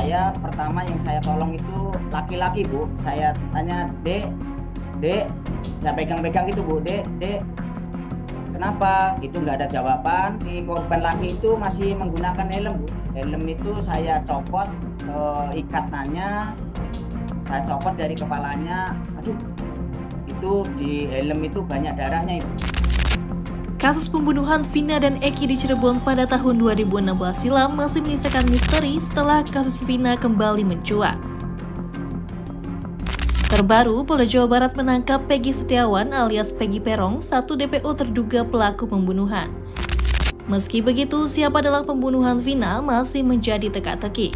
saya pertama yang saya tolong itu laki-laki, Bu. Saya tanya, Dek, Dek, saya pegang-pegang itu, Bu. Dek, kenapa? Itu nggak ada jawaban. Di korban laki itu masih menggunakan helm, Bu. Helm itu saya copot ikatannya, saya copot dari kepalanya. Aduh, itu di helm itu banyak darahnya, Ibu. Kasus pembunuhan Vina dan Eki di Cirebon pada tahun 2016 silam masih menyisakan misteri setelah kasus Vina kembali mencuat. Terbaru, Polda Jawa Barat menangkap Peggy Setiawan alias Peggy Perong, satu DPO terduga pelaku pembunuhan. Meski begitu, siapa dalam pembunuhan Vina masih menjadi teka-teki.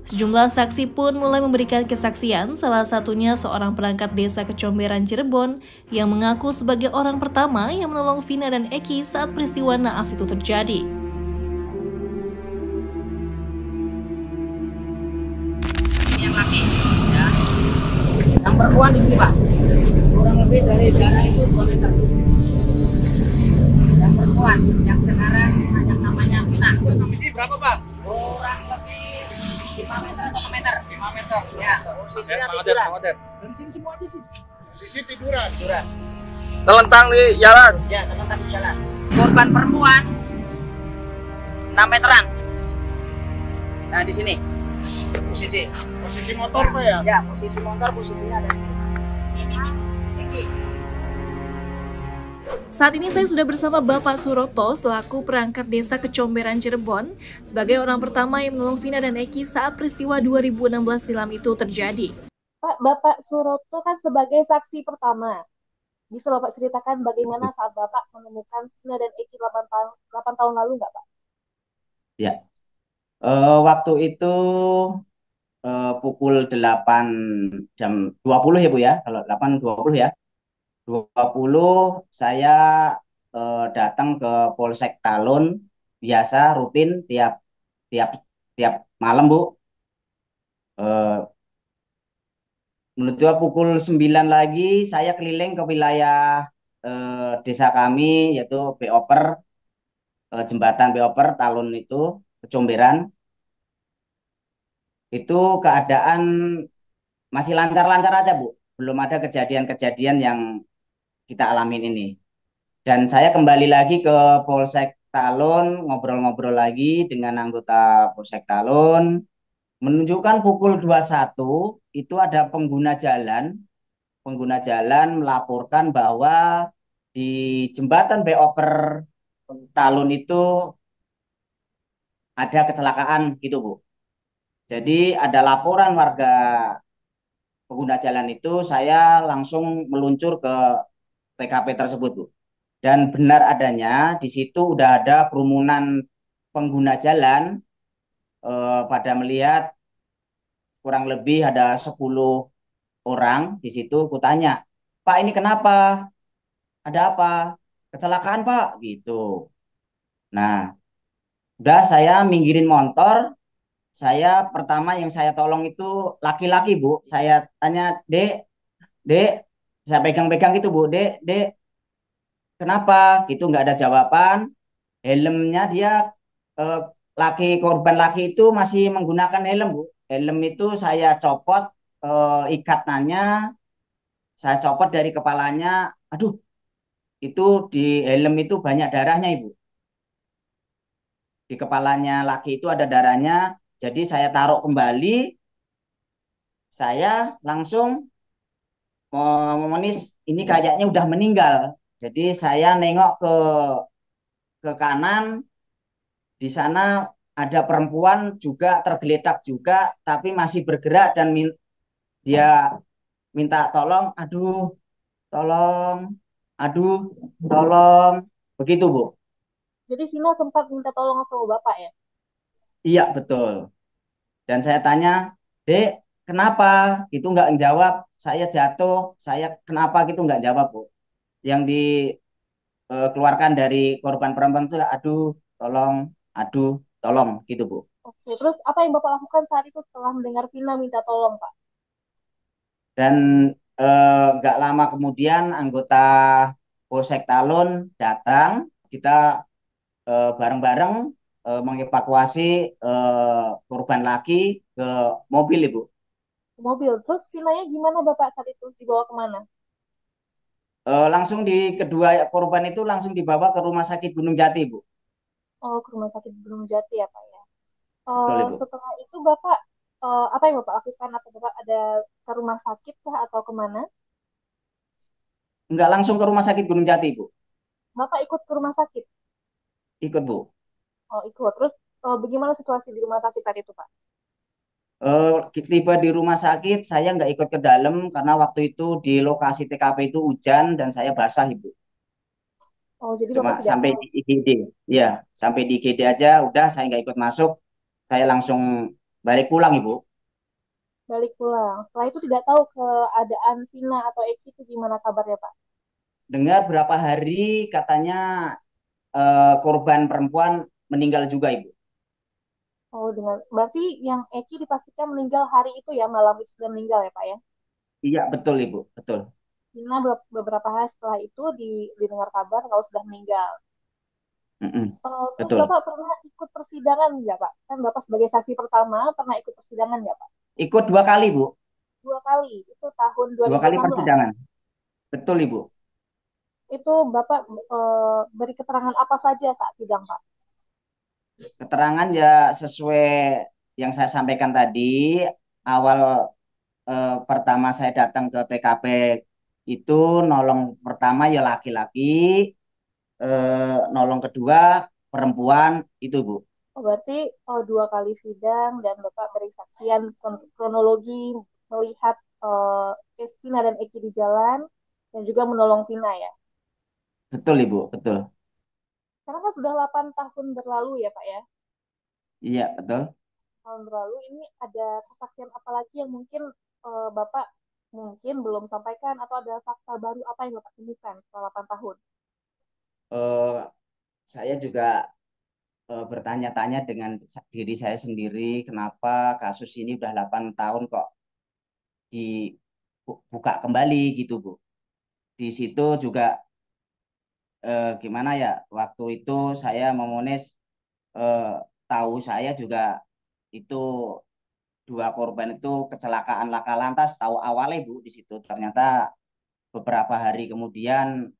Sejumlah saksi pun mulai memberikan kesaksian, salah satunya seorang perangkat desa Kecomberan Cirebon yang mengaku sebagai orang pertama yang menolong Vina dan Eki saat peristiwa naas itu terjadi. Yang laki, ya. Yang perempuan di sini, Pak. Kurang lebih dari darah itu 2 meter. Yang perempuan, yang sekarang yang namanya Vina. Ini berapa, Pak? Kurang lebih 5 meter atau 6 meter. 5 meter. Ya, posisinya tiduran. Dari sini semua aja sih. Posisi tiduran. Tiduran. Telentang di jalan. Ya, terletak di jalan. Korban perempuan 6 meteran. Nah, di sini. Posisi. Posisi motor, Pak ya? Ya, posisi motor posisinya ada di sini. Tinggi. Saat ini saya sudah bersama Bapak Suroto selaku perangkat desa Kecomberan Cirebon sebagai orang pertama yang menolong Vina dan Eki saat peristiwa 2016 silam itu terjadi. Pak, Bapak Suroto kan sebagai saksi pertama. Bisa Bapak ceritakan bagaimana saat Bapak menemukan Vina dan Eki 8 tahun lalu nggak, Pak? Ya. Waktu itu pukul 8 jam 20 ya, Bu ya. Kalau 8.20 ya. 20 saya datang ke Polsek Talun, biasa rutin tiap tiap tiap malam, Bu. Eh, Menuju pukul 9 lagi saya keliling ke wilayah desa kami, yaitu Beoper, jembatan Beoper Talun itu Kecomberan. Itu keadaan masih lancar-lancar aja, Bu. Belum ada kejadian-kejadian yang kita alamin ini. Dan saya kembali lagi ke Polsek Talun, ngobrol-ngobrol lagi dengan anggota Polsek Talun, menunjukkan pukul 21 itu ada pengguna jalan melaporkan bahwa di jembatan Beoper Talun itu ada kecelakaan gitu, Bu. Jadi ada laporan warga pengguna jalan itu, saya langsung meluncur ke TKP tersebut, Bu. Dan benar adanya di situ udah ada kerumunan pengguna jalan, pada melihat kurang lebih ada 10 orang di situ. Kutanya, Pak, ini kenapa? Ada apa? Kecelakaan, Pak, gitu. Nah, udah saya minggirin motor. Saya pertama yang saya tolong itu laki-laki, Bu. Saya tanya, Dek, saya pegang-pegang itu, Bu. Dek, kenapa? Gitu nggak ada jawaban. Helmnya dia, eh, korban laki itu masih menggunakan helm, Bu. Helm itu saya copot ikatannya, saya copot dari kepalanya. Aduh, itu di helm itu banyak darahnya, Ibu. Di kepalanya laki itu ada darahnya. Jadi saya taruh kembali, saya langsung memonis ini kayaknya udah meninggal. Jadi saya nengok ke kanan, di sana ada perempuan juga tergeletak juga, tapi masih bergerak dan dia minta tolong, tolong, aduh, tolong, begitu, Bu. Jadi Vina sempat minta tolong sama Bapak ya? Iya, betul. Dan saya tanya, Dek, kenapa? Itu nggak menjawab. Saya jatuh, saya kenapa gitu nggak jawab, Bu. Yang dikeluarkan dari korban perempuan itu, aduh, tolong, gitu, Bu. Oke, terus apa yang Bapak lakukan saat itu setelah mendengar Vina minta tolong, Pak? Dan nggak lama kemudian anggota Polsek Talun datang, kita bareng-bareng mengevakuasi korban laki ke mobil, Ibu. Mobil. Terus Vinanya gimana Bapak saat itu? Dibawa kemana? Langsung kedua korban itu langsung dibawa ke Rumah Sakit Gunung Jati, Bu. Oh, ke rumah sakit Gunung Jati ya Pak ya. Betul, Ibu. Setelah itu Bapak apa yang Bapak lakukan? Apa Bapak ada ke rumah sakit kah atau kemana? Enggak langsung ke Rumah Sakit Gunung Jati, Bu. Bapak ikut ke rumah sakit? Ikut, Bu. Oh, ikut. Terus bagaimana situasi di rumah sakit saat itu Pak? Tiba di rumah sakit, saya nggak ikut ke dalam karena waktu itu di lokasi TKP itu hujan dan saya basah, Ibu. Oh, jadi Cuma Bapak tidak sampai tahu di IGD. Ya, sampai di IGD aja udah saya nggak ikut masuk. Saya langsung balik pulang, Ibu. balik pulang. Setelah itu tidak tahu keadaan Vina atau Eki itu gimana kabarnya Pak? Dengar berapa hari katanya korban perempuan meninggal juga, Ibu. Oh, dengan berarti yang Eki dipastikan meninggal hari itu ya, malam itu sudah meninggal ya Pak ya? Iya, betul, Ibu. Betul. Vina beberapa hari setelah itu didengar kabar kalau sudah meninggal. Mm-mm. Terus Betul. Bapak pernah ikut persidangan nggak Pak? Kan Bapak sebagai saksi pertama pernah ikut persidangan nggak Pak? Ikut 2 kali, Bu. 2 kali, itu tahun 2 kali 2016. persidangan. Betul, Ibu. Itu Bapak beri keterangan apa saja saat sidang Pak? Keterangan ya sesuai yang saya sampaikan tadi. Awal pertama saya datang ke TKP itu nolong pertama ya laki-laki, nolong kedua perempuan itu, Bu. Oh, berarti 2 kali sidang dan Bapak beri saksian kronologi melihat Vina dan Eki di jalan dan juga menolong Vina ya. Betul, Ibu. Betul. Karena kan sudah 8 tahun berlalu ya Pak ya. Iya, betul. Tahun berlalu ini ada kesaksian apa lagi yang mungkin Bapak mungkin belum sampaikan atau ada fakta baru apa yang Bapak temukan setelah 8 tahun? Eh, saya juga bertanya-tanya dengan diri saya sendiri, kenapa kasus ini udah 8 tahun kok dibuka kembali gitu, Bu. Di situ juga gimana ya, waktu itu saya memonis, eh, tahu saya juga itu 2 korban itu kecelakaan laka lantas, tahu awalnya, Bu, di situ. Ternyata beberapa hari kemudian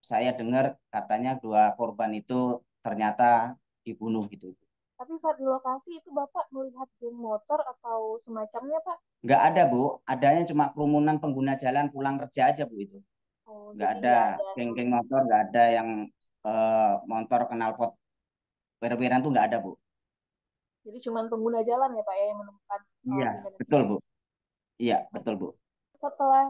saya dengar katanya 2 korban itu ternyata dibunuh gitu. Tapi saat di lokasi itu Bapak melihat geng motor atau semacamnya Pak? Nggak ada, Bu. Adanya cuma kerumunan pengguna jalan pulang kerja aja, Bu, itu. Oh, Nggak jadi ada nggak ada geng-geng motor, nggak ada yang motor knalpot wer-weran tuh nggak ada, Bu. jadi cuma pengguna jalan ya Pak ya yang menemukan Iya, Vina dan betul, Eki. Bu. Iya, betul, Bu. Setelah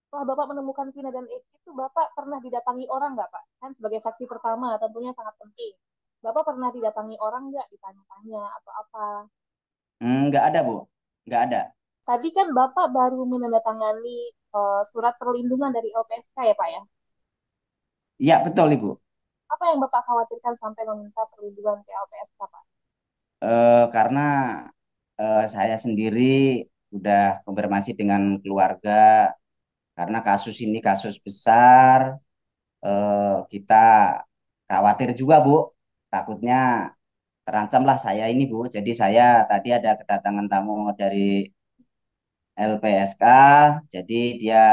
setelah Bapak menemukan Vina dan Eki itu Bapak pernah didatangi orang nggak Pak? Kan sebagai saksi pertama tentunya sangat penting. Bapak pernah didatangi orang nggak, ditanya-tanya atau apa? Nggak ada, Bu. Nggak ada. Tadi kan Bapak baru menandatangani surat perlindungan dari LPSK ya Pak ya? Iya, betul, Ibu. Apa yang Bapak khawatirkan sampai meminta perlindungan ke LPSK Pak? Karena saya sendiri udah konfirmasi dengan keluarga, karena kasus ini kasus besar, kita khawatir juga, Bu. Takutnya terancam lah saya ini, Bu. Jadi saya tadi ada kedatangan tamu dari LPSK, jadi dia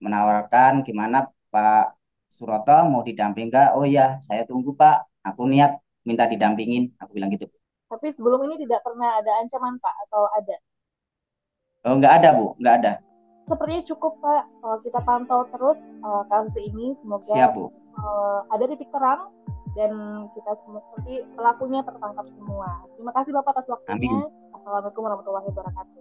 menawarkan gimana Pak Suroto mau didamping nggak? Oh iya, saya tunggu, Pak. Aku niat minta didampingin. Aku bilang gitu. Tapi sebelum ini tidak pernah ada ancaman Pak atau ada? Oh, nggak ada, Bu. Nggak ada. Sepertinya cukup Pak. Kita pantau terus kasus ini. Semoga Siap, Bu. ada titik terang dan kita nanti pelakunya tertangkap semua. Terima kasih Bapak atas waktunya. Amin. Assalamualaikum warahmatullahi wabarakatuh.